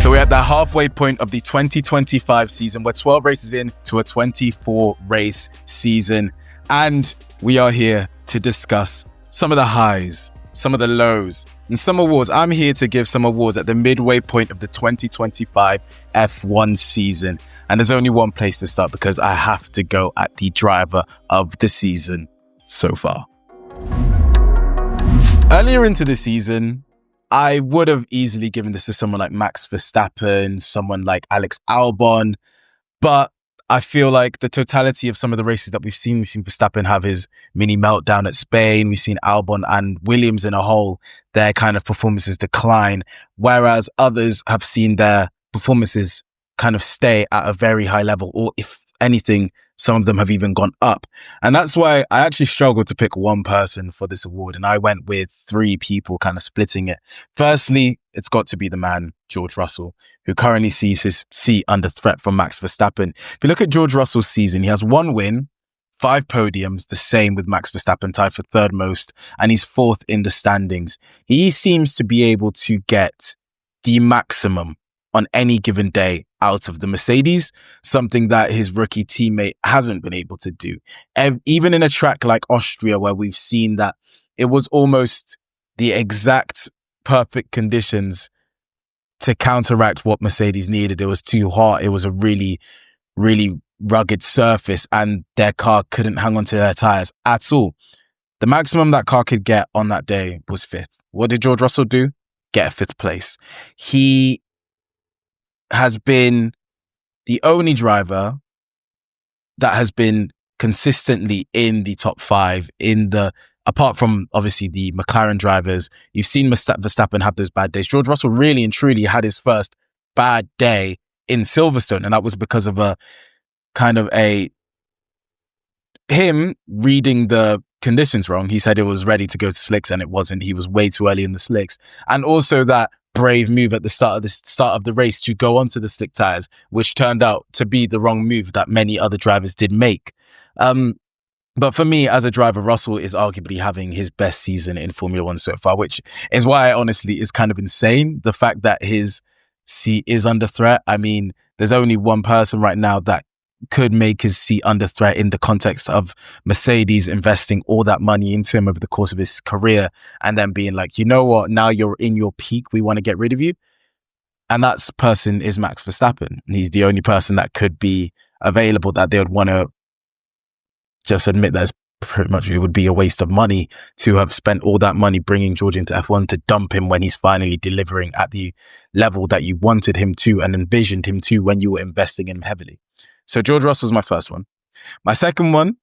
So we're at the halfway point of the 2025 season. We're 12 races in to a 24 race season. And we are here to discuss some of the highs, some of the lows, and some awards. I'm here to give some awards at the midway point of the 2025 F1 season. And there's only one place to start because I have to go at the driver of the season so far. Earlier into the season, I would have easily given this to someone like Max Verstappen, someone like Alex Albon, but I feel like the totality of some of the races that we've seen Verstappen have his mini meltdown at Spain. We've seen Albon and Williams in a whole, their kind of performances decline, whereas others have seen their performances kind of stay at a very high level, or if anything, some of them have even gone up. And that's why I actually struggled to pick one person for this award. And I went with three people kind of splitting it. Firstly, it's got to be the man, George Russell, who currently sees his seat under threat from Max Verstappen. If you look at George Russell's season, he has 1 win, 5 podiums, the same with Max Verstappen, tied for third most, and he's fourth in the standings. He seems to be able to get the maximum on any given day out of the Mercedes, something that his rookie teammate hasn't been able to do. Even in a track like Austria, where we've seen that it was almost the exact perfect conditions to counteract what Mercedes needed. It was too hot. It was a really, really rugged surface, and their car couldn't hang onto their tires at all. The maximum that car could get on that day was 5th. What did George Russell do? Get a 5th place. He has been the only driver that has been consistently in the top 5 apart from obviously the McLaren drivers. You've seen Verstappen have those bad days. George Russell really and truly had his first bad day in Silverstone, and that was because of him reading the conditions wrong. He said it was ready to go to slicks and it wasn't. He was way too early in the slicks. And also that brave move at the start of the race to go onto the slick tires, which turned out to be the wrong move that many other drivers did make. But for me, as a driver, Russell is arguably having his best season in Formula One so far, which is why honestly is kind of insane. The fact that his seat is under threat. I mean, there's only one person right now that could make his seat under threat in the context of Mercedes investing all that money into him over the course of his career and then being like, you know what, now you're in your peak, we want to get rid of you. And that person is Max Verstappen. He's the only person that could be available that they would want to just admit that pretty much it would be a waste of money to have spent all that money bringing George into F1 to dump him when he's finally delivering at the level that you wanted him to and envisioned him to when you were investing in him heavily. So George Russell's my first one. My second one,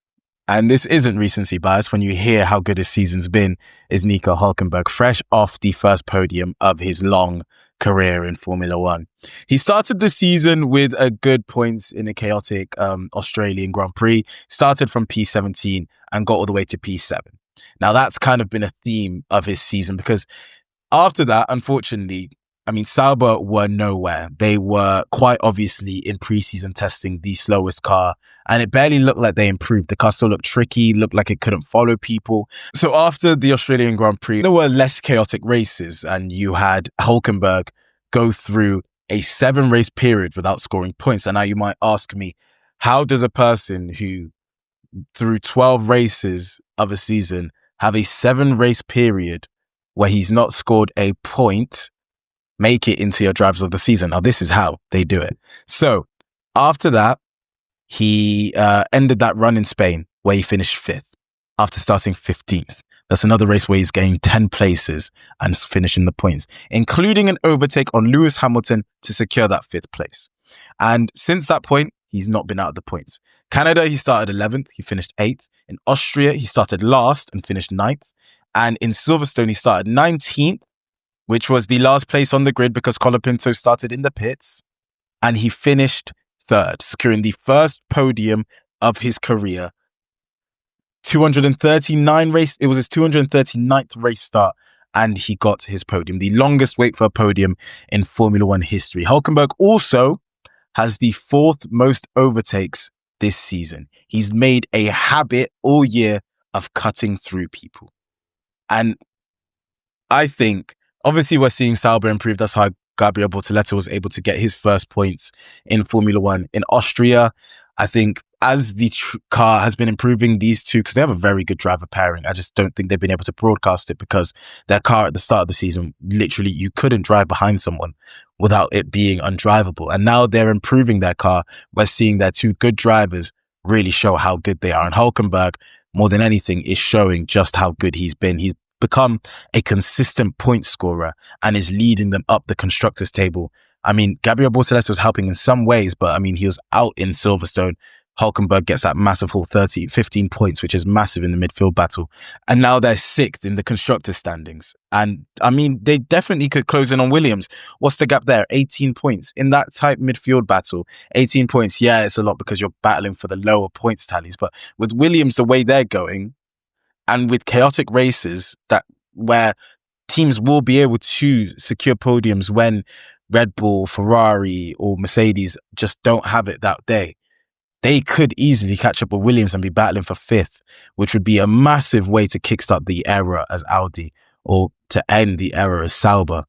and this isn't recency bias when you hear how good his season's been, is Nico Hulkenberg, fresh off the first podium of his long career in Formula One. He started the season with a good points in a chaotic Australian Grand Prix, started from P17 and got all the way to P7. Now that's kind of been a theme of his season because after that, unfortunately, I mean, Sauber were nowhere. They were quite obviously in preseason testing the slowest car, and it barely looked like they improved. The car still looked tricky, looked like it couldn't follow people. So after the Australian Grand Prix, there were less chaotic races, and you had Hulkenberg go through a 7-race period without scoring points. And now you might ask me, how does a person who, through 12 races of a season, have a 7-race period where he's not scored a point, make it into your drivers of the season? Now, this is how they do it. So after that, he ended that run in Spain where he finished 5th after starting 15th. That's another race where he's gained 10 places and is finishing the points, including an overtake on Lewis Hamilton to secure that 5th place. And since that point, he's not been out of the points. Canada, he started 11th, he finished 8th. In Austria, he started last and finished 9th. And in Silverstone, he started 19th, which was the last place on the grid because Colapinto started in the pits, and he finished 3rd, securing the first podium of his career. 239 race, it was his 239th race start, and he got his podium, the longest wait for a podium in Formula One history. Hulkenberg also has the 4th most overtakes this season. He's made a habit all year of cutting through people. And I think, obviously, we're seeing Sauber improve. That's how Gabriel Bortoleto was able to get his first points in Formula One. In Austria, I think as the car has been improving, these two, because they have a very good driver pairing, I just don't think they've been able to broadcast it because their car at the start of the season, literally you couldn't drive behind someone without it being undrivable. And now they're improving their car by seeing their two good drivers really show how good they are. And Hulkenberg, more than anything, is showing just how good he's been. He's become a consistent point scorer and is leading them up the constructors table. I mean, Gabriel Bortoleto was helping in some ways, but I mean, he was out in Silverstone. Hulkenberg gets that massive haul 15 points, which is massive in the midfield battle. And now they're sixth in the constructor standings. And I mean, they definitely could close in on Williams. What's the gap there? 18 points. In that type midfield battle, 18 points. Yeah, it's a lot because you're battling for the lower points tallies. But with Williams, the way they're going, and with chaotic races where teams will be able to secure podiums when Red Bull, Ferrari or Mercedes just don't have it that day, they could easily catch up with Williams and be battling for fifth, which would be a massive way to kickstart the era as Audi or to end the era as Sauber.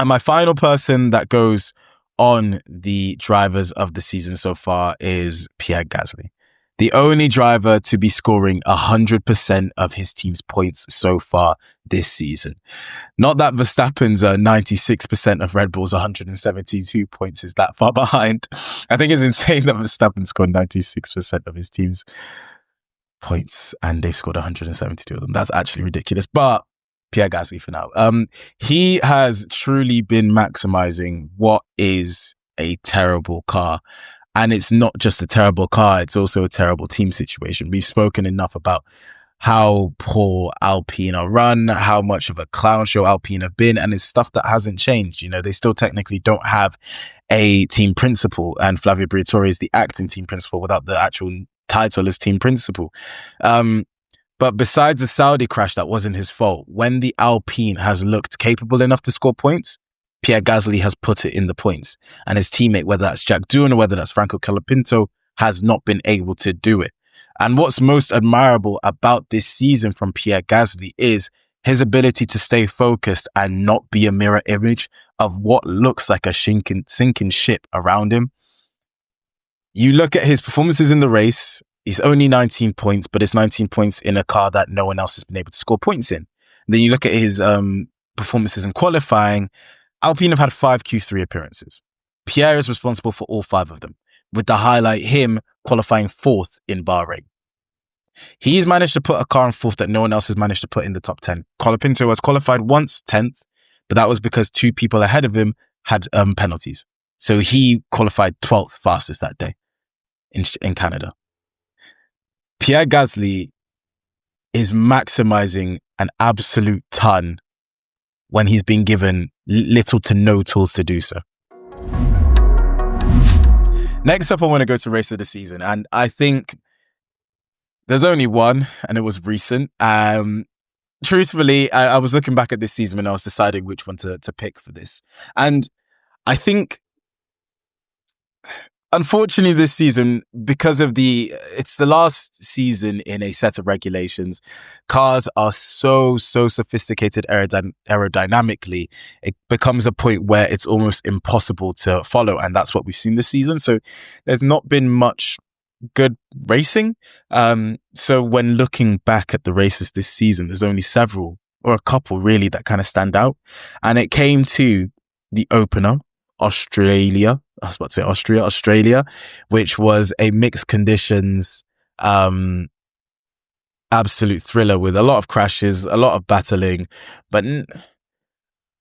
And my final person that goes on the drivers of the season so far is Pierre Gasly, the only driver to be scoring 100% of his team's points so far this season. Not that Verstappen's 96% of Red Bull's 172 points is that far behind. I think it's insane that Verstappen scored 96% of his team's points and they've scored 172 of them. That's actually ridiculous. But Pierre Gasly for now. He has truly been maximizing what is a terrible car. And it's not just a terrible car, it's also a terrible team situation. We've spoken enough about how poor Alpine are run, how much of a clown show Alpine have been, and it's stuff that hasn't changed. You know, they still technically don't have a team principal, and Flavio Briatore is the acting team principal without the actual title as team principal. But besides the Saudi crash, that wasn't his fault. When the Alpine has looked capable enough to score points, Pierre Gasly has put it in the points, and his teammate, whether that's Jack Doohan or whether that's Franco Colapinto, has not been able to do it. And what's most admirable about this season from Pierre Gasly is his ability to stay focused and not be a mirror image of what looks like a sinking ship around him. You look at his performances in the race, he's only 19 points, but it's 19 points in a car that no one else has been able to score points in. And then you look at his performances in qualifying. Alpine have had 5 Q3 appearances. Pierre is responsible for all 5 of them, with the highlight him qualifying 4th in Bahrain. He's managed to put a car in 4th that no one else has managed to put in the top 10. Colapinto has qualified once 10th, but that was because 2 people ahead of him had penalties. So he qualified 12th fastest that day in Canada. Pierre Gasly is maximizing an absolute ton when he's been given little to no tools to do so. Next up, I want to go to race of the season. And I think there's only one, and it was recent. Truthfully, I was looking back at this season when I was deciding which one to pick for this. And I think, unfortunately, this season, because of it's the last season in a set of regulations, cars are so sophisticated aerodynamically, it becomes a point where it's almost impossible to follow. And that's what we've seen this season. So there's not been much good racing. So when looking back at the races this season, there's only several or a couple really that kind of stand out. And it came to the opener, Australia, which was a mixed conditions, absolute thriller with a lot of crashes, a lot of battling, but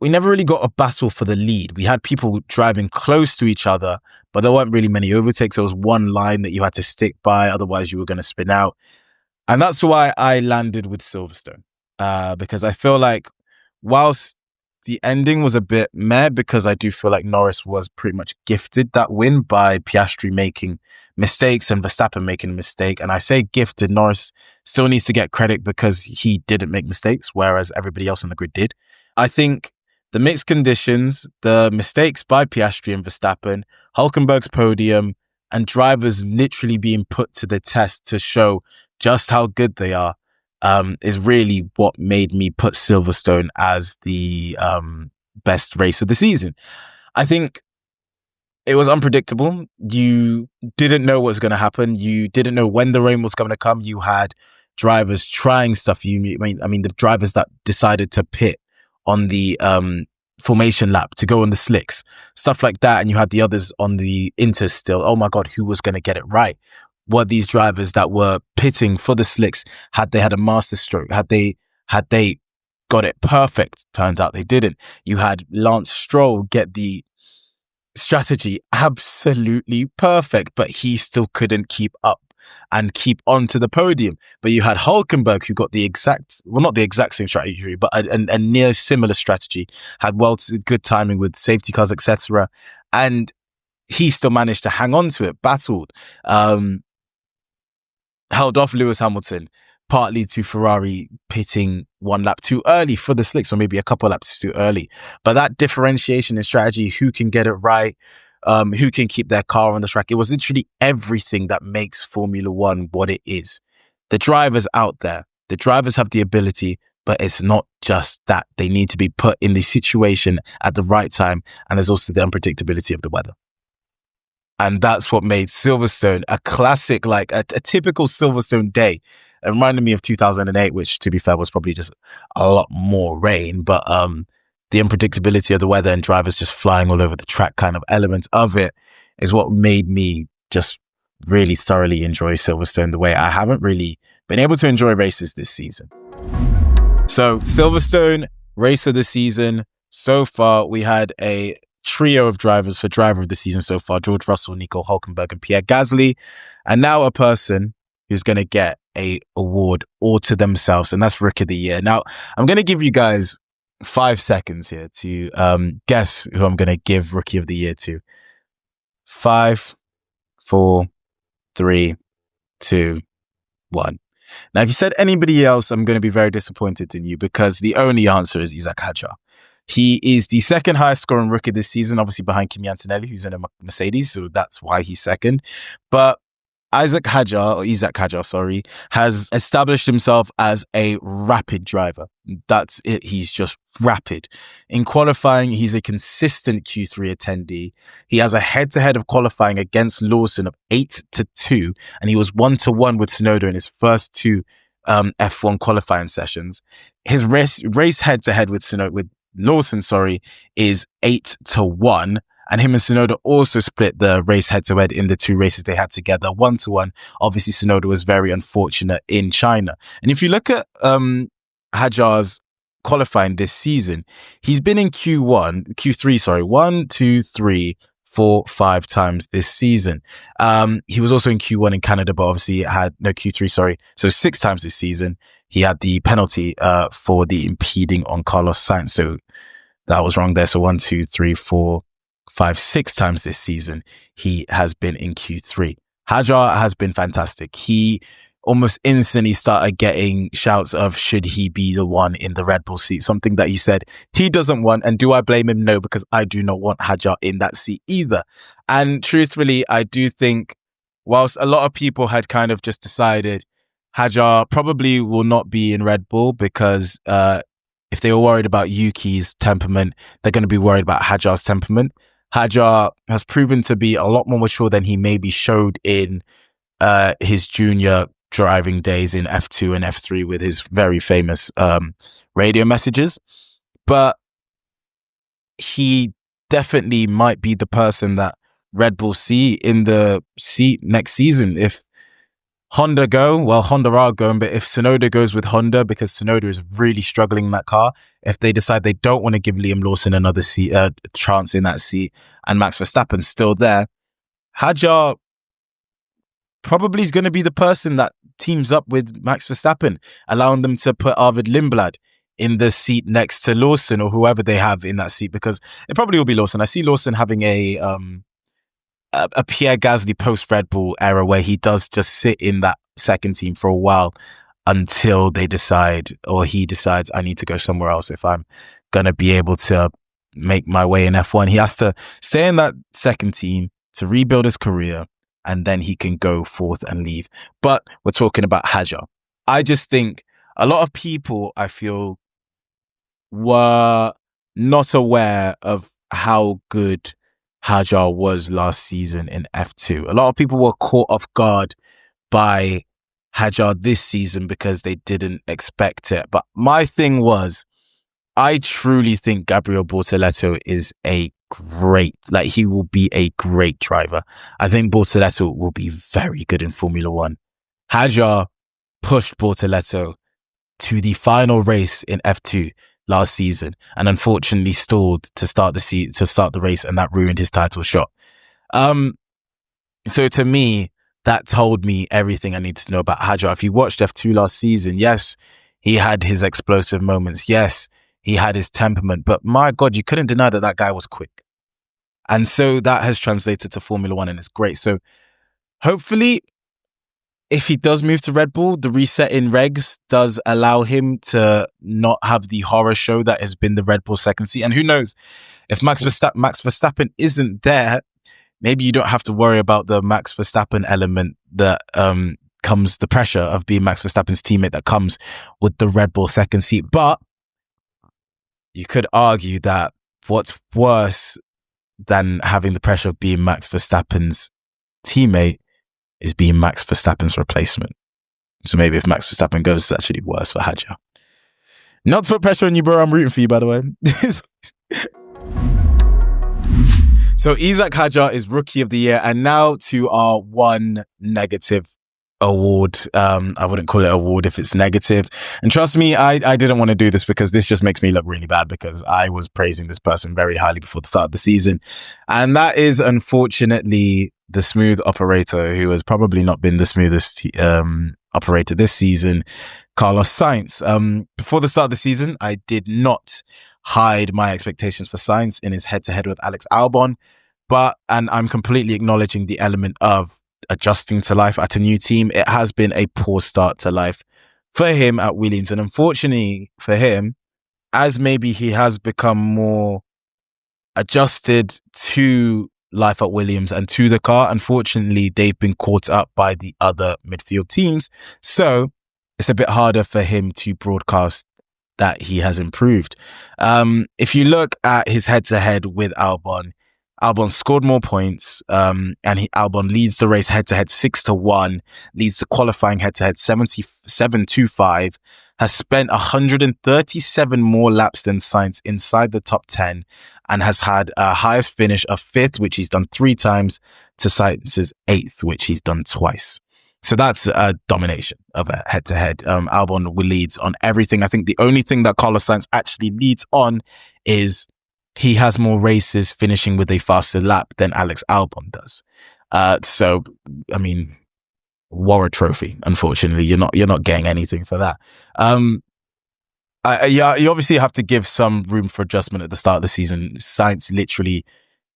we never really got a battle for the lead. We had people driving close to each other, but there weren't really many overtakes. There was one line that you had to stick by, otherwise you were going to spin out. And that's why I landed with Silverstone, because I feel like whilst the ending was a bit meh, because I do feel like Norris was pretty much gifted that win by Piastri making mistakes and Verstappen making a mistake. And I say gifted, Norris still needs to get credit because he didn't make mistakes, whereas everybody else on the grid did. I think the mixed conditions, the mistakes by Piastri and Verstappen, Hulkenberg's podium, and drivers literally being put to the test to show just how good they are, is really what made me put Silverstone as the best race of the season. I think it was unpredictable. You didn't know what was going to happen. You didn't know when the rain was going to come. You had drivers trying stuff. I mean, the drivers that decided to pit on the formation lap to go on the slicks, stuff like that. And you had the others on the inters still. Oh my God, who was going to get it right? Were these drivers that were pitting for the slicks, had they had a master stroke? Had they got it perfect? Turns out they didn't. You had Lance Stroll get the strategy absolutely perfect, but he still couldn't keep up and keep on to the podium. But you had Hulkenberg, who got not the exact same strategy, but a near similar strategy, had good timing with safety cars, etc. And he still managed to hang on to it, battled, held off Lewis Hamilton, partly to Ferrari pitting one lap too early for the slicks, or maybe a couple laps too early. But that differentiation in strategy, who can get it right, who can keep their car on the track, it was literally everything that makes Formula One what it is. The drivers out there, the drivers have the ability, but it's not just that. They need to be put in the situation at the right time, and there's also the unpredictability of the weather. And that's what made Silverstone a classic, like a typical Silverstone day. It reminded me of 2008, which, to be fair, was probably just a lot more rain. But the unpredictability of the weather and drivers just flying all over the track kind of element of it is what made me just really thoroughly enjoy Silverstone the way I haven't really been able to enjoy races this season. So Silverstone, race of the season. So far, we had a trio of drivers for driver of the season so far: George Russell, Nico Hulkenberg, and Pierre Gasly. And now a person who's going to get a award all to themselves, and that's Rookie of the Year. Now, I'm going to give you guys 5 seconds here to guess who I'm going to give Rookie of the Year to. 5, 4, 3, 2, 1. Now, if you said anybody else, I'm going to be very disappointed in you, because the only answer is Isaac Hadjar. He is the second highest scoring rookie this season, obviously behind Kimi Antonelli, who's in a Mercedes, so that's why he's second. But Isaac Hadjar, has established himself as a rapid driver. That's it. He's just rapid. In qualifying, he's a consistent Q3 attendee. He has a head-to-head of qualifying against Lawson of 8-2, and he was 1-1 with Tsunoda in his first two F1 qualifying sessions. His race head-to-head with Lawson, is 8-1. And him and Tsunoda also split the race head-to-head in the two races they had together, 1-1. Obviously, Tsunoda was very unfortunate in China. And if you look at Hadjar's qualifying this season, he's been in Q3, 1, 2, 3, 4, 5 times this season. He was also in Q1 in Canada, but obviously had no Q3, so 6 times this season. He had the penalty for the impeding on Carlos Sainz, so that was wrong there. So 1, 2, 3, 4, 5, 6 times this season he has been in Q3. Hadjar has been fantastic. He almost instantly started getting shouts of should he be the one in the Red Bull seat, something that he said he doesn't want. And do I blame him? No, because I do not want Hadjar in that seat either. And truthfully, I do think whilst a lot of people had kind of just decided Hadjar probably will not be in Red Bull because if they were worried about Yuki's temperament, they're going to be worried about Hadjar's temperament. Hadjar has proven to be a lot more mature than he maybe showed in his junior driving days in F2 and F3 with his very famous radio messages. But he definitely might be the person that Red Bull see in the seat next season. If Honda are going, but if Tsunoda goes with Honda, because Tsunoda is really struggling in that car, if they decide they don't want to give Liam Lawson another chance in that seat, and Max Verstappen's still there, Hadjar probably is going to be the person that teams up with Max Verstappen, allowing them to put Arvid Lindblad in the seat next to Lawson or whoever they have in that seat, because it probably will be Lawson. I see Lawson having a Pierre Gasly post Red Bull era where he does just sit in that second team for a while until they decide, or he decides, I need to go somewhere else if I'm going to be able to make my way in F1. He has to stay in that second team to rebuild his career, and then he can go forth and leave. But we're talking about Hadjar. I just think a lot of people, I feel, were not aware of how good Hajar was last season in F2. A lot of people were caught off guard by Hajar this season because they didn't expect it. But my thing was, I truly think Gabriel Bortoleto is he will be a great driver. I think Bortoleto will be very good in Formula One. Hajar pushed Bortoleto to the final race in F2 last season and unfortunately stalled to start the race, and that ruined his title shot. So to me, that told me everything I need to know about Hajar. If you watched F2 last season, yes, he had his explosive moments. Yes, he had his temperament, but my God, you couldn't deny that guy was quick. And so that has translated to Formula One, and it's great. So hopefully, if he does move to Red Bull, the reset in regs does allow him to not have the horror show that has been the Red Bull second seat. And who knows, if Max Verstappen isn't there, maybe you don't have to worry about the Max Verstappen element that comes, the pressure of being Max Verstappen's teammate that comes with the Red Bull second seat. But you could argue that what's worse than having the pressure of being Max Verstappen's teammate is being Max Verstappen's replacement. So maybe if Max Verstappen goes, it's actually worse for Hajar. Not to put pressure on you, bro. I'm rooting for you, by the way. So Isaac Hajar is Rookie of the Year. And now to our one negative award. I wouldn't call it award if it's negative. And trust me, I didn't want to do this because this just makes me look really bad because I was praising this person very highly before the start of the season. And that is unfortunately the smooth operator who has probably not been the smoothest operator this season, Carlos Sainz. Before the start of the season, I did not hide my expectations for Sainz in his head-to-head with Alex Albon, and I'm completely acknowledging the element of adjusting to life at a new team. It has been a poor start to life for him at Williams, and unfortunately for him, as maybe he has become more adjusted to life at Williams and to the car, unfortunately they've been caught up by the other midfield teams, so it's a bit harder for him to broadcast that he has improved. If you look at his head-to-head with Albon scored more points, and Albon leads the race head-to-head 6-1, leads the qualifying head-to-head 77-5, has spent 137 more laps than Sainz inside the top 10, and has had a highest finish of 5th, which he's done 3 times, to Sainz's 8th, which he's done twice. So that's a domination of a head-to-head. Albon leads on everything. I think the only thing that Carlos Sainz actually leads on is he has more races finishing with a faster lap than Alex Albon does. So, I mean, war a trophy. Unfortunately, you're not getting anything for that. You obviously have to give some room for adjustment at the start of the season. Sainz literally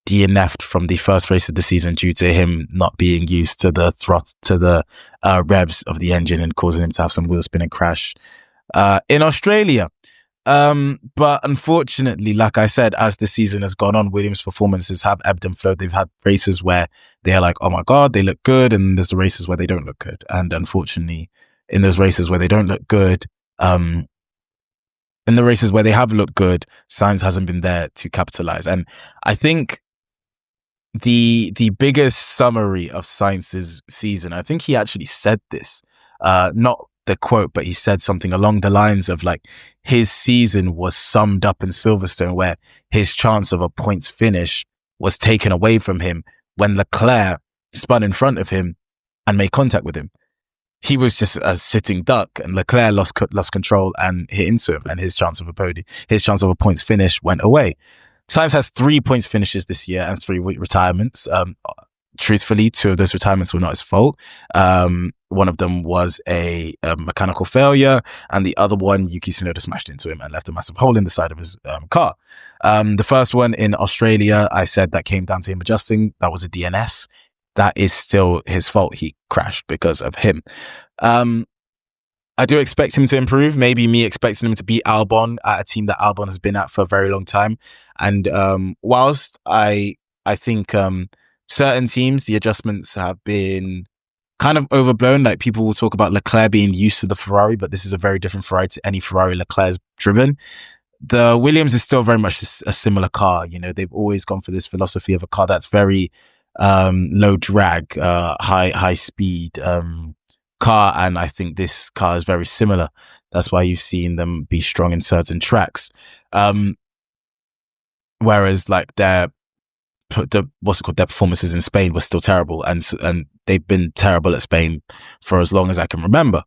DNF'd from the first race of the season due to him not being used to the revs of the engine and causing him to have some wheel spin and crash in Australia. But unfortunately, like I said, as the season has gone on, Williams' performances have ebbed and flowed. They've had races where they're like, oh my God, they look good. And there's the races where they don't look good. And unfortunately, in those races where they don't look good, in the races where they have looked good, Sainz hasn't been there to capitalize. And I think the biggest summary of Sainz's season, I think he actually said this, not the quote, but he said something along the lines of like, his season was summed up in Silverstone, where his chance of a points finish was taken away from him when Leclerc spun in front of him and made contact with him. He was just a sitting duck, and Leclerc lost control and hit into him, and his chance of a points finish went away. Sainz has 3 points finishes this year and 3 retirements. Truthfully, 2 of those retirements were not his fault. One of them was a mechanical failure, and the other one, Yuki Tsunoda smashed into him and left a massive hole in the side of his car. The first one in Australia, I said that came down to him adjusting. That was a DNS. That is still his fault. He crashed because of him. I do expect him to improve. Maybe me expecting him to beat Albon at a team that Albon has been at for a very long time. And whilst I think certain teams, the adjustments have been kind of overblown. Like, people will talk about Leclerc being used to the Ferrari, but this is a very different Ferrari to any Ferrari Leclerc's driven. the Williams is still very much a similar car. You know, they've always gone for this philosophy of a car that's very low drag, high speed car, and I think this car is very similar. That's why you've seen them be strong in certain tracks. Whereas like their performances in Spain were still terrible, and they've been terrible at Spain for as long as I can remember.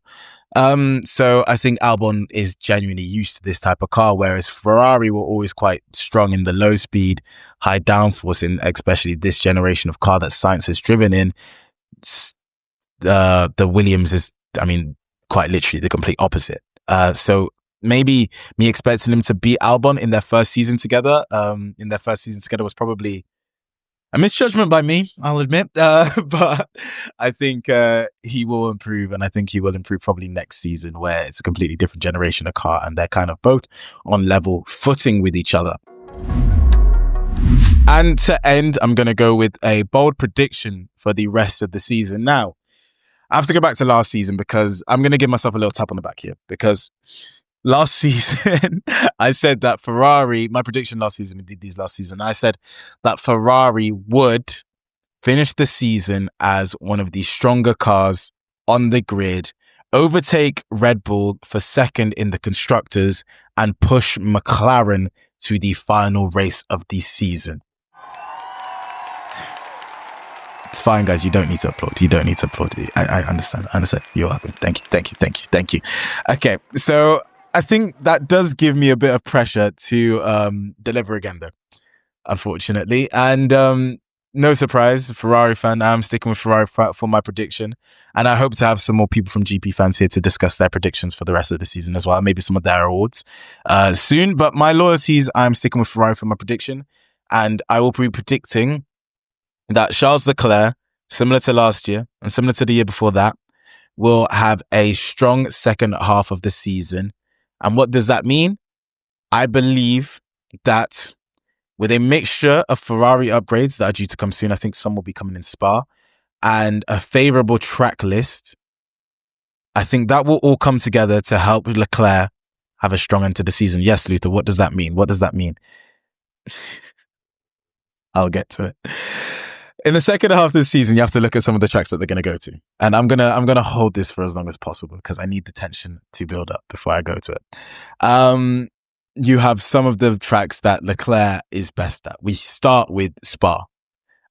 So I think Albon is genuinely used to this type of car, whereas Ferrari were always quite strong in the low speed, high downforce, in especially this generation of car that Sainz has driven in. The Williams is, I mean, quite literally the complete opposite. So maybe me expecting them to beat Albon in their first season together, was probably a misjudgment by me, I'll admit. But I think he will improve, and I think he will improve probably next season, where it's a completely different generation of car and they're kind of both on level footing with each other. And to end, I'm going to go with a bold prediction for the rest of the season. Now, I have to go back to last season because I'm going to give myself a little tap on the back here, because last season, I said that Ferrari, my prediction last season, we did these last season, I said that Ferrari would finish the season as one of the stronger cars on the grid, overtake Red Bull for second in the constructors, and push McLaren to the final race of the season. It's fine, guys. You don't need to applaud. I understand. You're happy. Thank you. Okay, so I think that does give me a bit of pressure to deliver again, though, unfortunately. And no surprise, Ferrari fan, I'm sticking with Ferrari for my prediction. And I hope to have some more people from GP fans here to discuss their predictions for the rest of the season as well. Maybe some of their awards soon. But my loyalties, I'm sticking with Ferrari for my prediction. And I will be predicting that Charles Leclerc, similar to last year and similar to the year before that, will have a strong second half of the season. And what does that mean? I believe that with a mixture of Ferrari upgrades that are due to come soon, I think some will be coming in Spa, and a favourable track list, I think that will all come together to help Leclerc have a strong end to the season. Yes, Luther, what does that mean? I'll get to it. In the second half of the season, you have to look at some of the tracks that they're going to go to. And I'm gonna hold this for as long as possible because I need the tension to build up before I go to it. You have some of the tracks that Leclerc is best at. We start with Spa.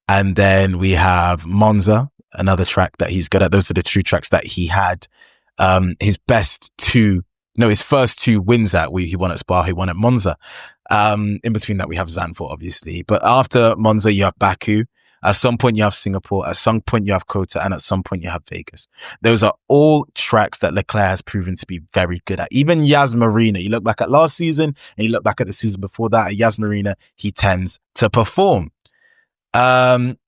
And then we have Monza, another track that he's good at. Those are the two tracks that he had his first two wins at. He won at Spa, he won at Monza. In between that, we have Zandvoort, obviously. But after Monza, you have Baku. At some point, you have Singapore. At some point, you have Kota. And at some point, you have Vegas. Those are all tracks that Leclerc has proven to be very good at. Even Yas Marina, you look back at last season and you look back at the season before that, at Yas Marina, he tends to perform.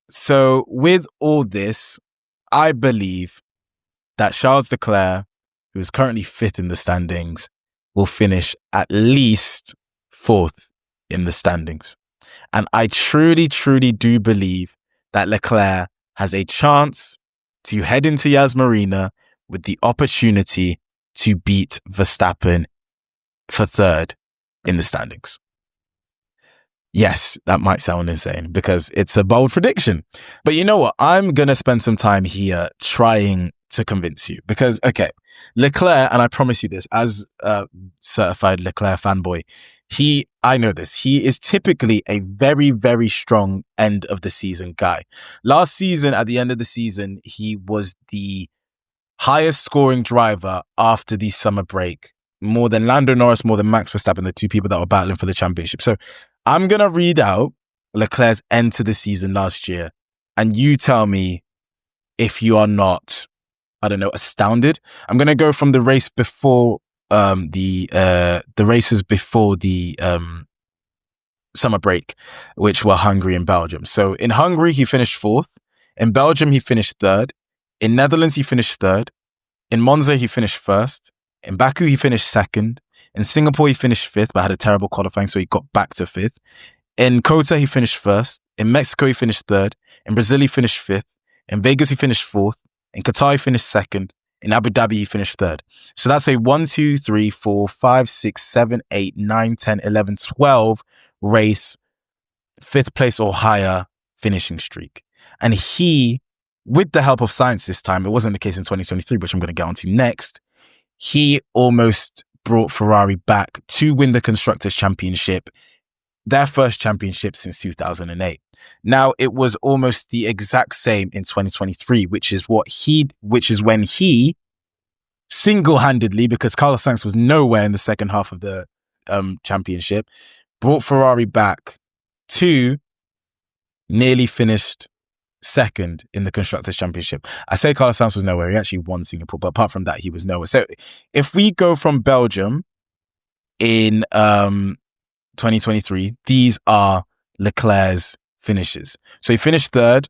So with all this, I believe that Charles Leclerc, who is currently fifth in the standings, will finish at least fourth in the standings. And I truly, truly do believe that Leclerc has a chance to head into Yas Marina with the opportunity to beat Verstappen for third in the standings. Yes, that might sound insane because it's a bold prediction. But you know what? I'm going to spend some time here trying to convince you because, okay, Leclerc, and I promise you this, as a certified Leclerc fanboy, I know this. He is typically a very, very strong end of the season guy. Last season, at the end of the season, he was the highest scoring driver after the summer break. More than Lando Norris, more than Max Verstappen, the two people that were battling for the championship. So I'm going to read out Leclerc's end to the season last year. And you tell me if you are not, I don't know, astounded. I'm going to go from the race before the races before the summer break, which were Hungary and Belgium. So in Hungary, he finished fourth. In Belgium, he finished third. In Netherlands, he finished third. In Monza, he finished first. In Baku, he finished second. In Singapore, he finished fifth, but had a terrible qualifying, so he got back to fifth. In Kota, he finished first. In Mexico, he finished third. In Brazil, he finished fifth. In Vegas, he finished fourth. In Qatar, he finished second. In Abu Dhabi, he finished third. So that's a 1, 2, 3, 4, 5, 6, 7, 8, 9, 10, 11, 12 race, 5th place or higher finishing streak. And he, with the help of science this time, it wasn't the case in 2023, which I'm going to get onto next, he almost brought Ferrari back to win the Constructors' Championship, their first championship since 2008. Now, it was almost the exact same in 2023, which is when he single-handedly, because Carlos Sainz was nowhere in the second half of the championship, brought Ferrari back to nearly finished second in the Constructors' Championship. I say Carlos Sainz was nowhere. He actually won Singapore, but apart from that, he was nowhere. So if we go from Belgium in 2023, these are Leclerc's finishes. So he finished third,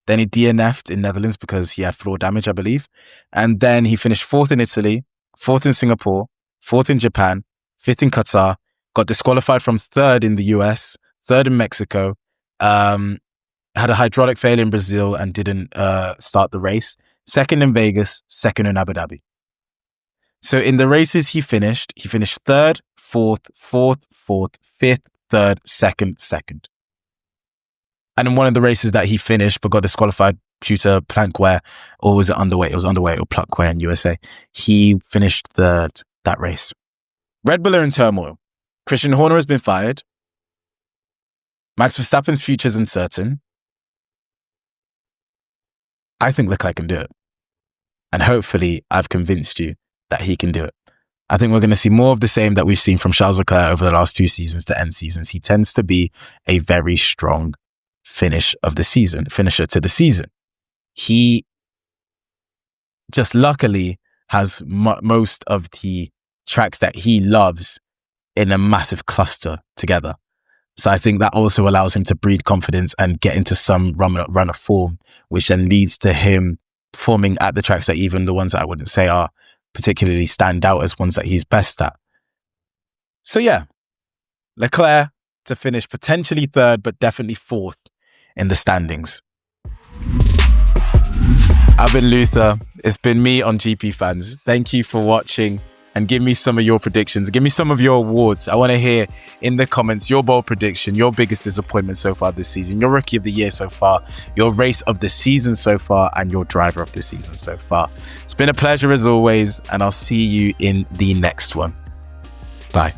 then he DNF'd in Netherlands because he had floor damage, I believe. And then he finished fourth in Italy, fourth in Singapore, fourth in Japan, fifth in Qatar, got disqualified from third in the US, third in Mexico, had a hydraulic failure in Brazil and didn't start the race, second in Vegas, second in Abu Dhabi. So in the races he finished third, fourth, fifth, third, second. And in one of the races that he finished but got disqualified due to plank wear, or was it underweight? It was underweight or pluck wear in USA. He finished third that race. Red Bull are in turmoil. Christian Horner has been fired. Max Verstappen's future is uncertain. I think Leclerc can do it. And hopefully I've convinced you that he can do it. I think we're going to see more of the same that we've seen from Charles Leclerc over the last 2 seasons to end seasons. He tends to be a very strong finisher to the season. He just luckily has most of the tracks that he loves in a massive cluster together. So I think that also allows him to breed confidence and get into some run of form, which then leads to him performing at the tracks that even the ones that I wouldn't say are particularly stand out as ones that he's best at. So yeah, Leclerc to finish potentially third, but definitely fourth in the standings. I've been Luther. It's been me on GP Fans. Thank you for watching. And give me some of your predictions. Give me some of your awards. I want to hear in the comments your bold prediction, your biggest disappointment so far this season, your rookie of the year so far, your race of the season so far, and your driver of the season so far. It's been a pleasure as always, and I'll see you in the next one. Bye.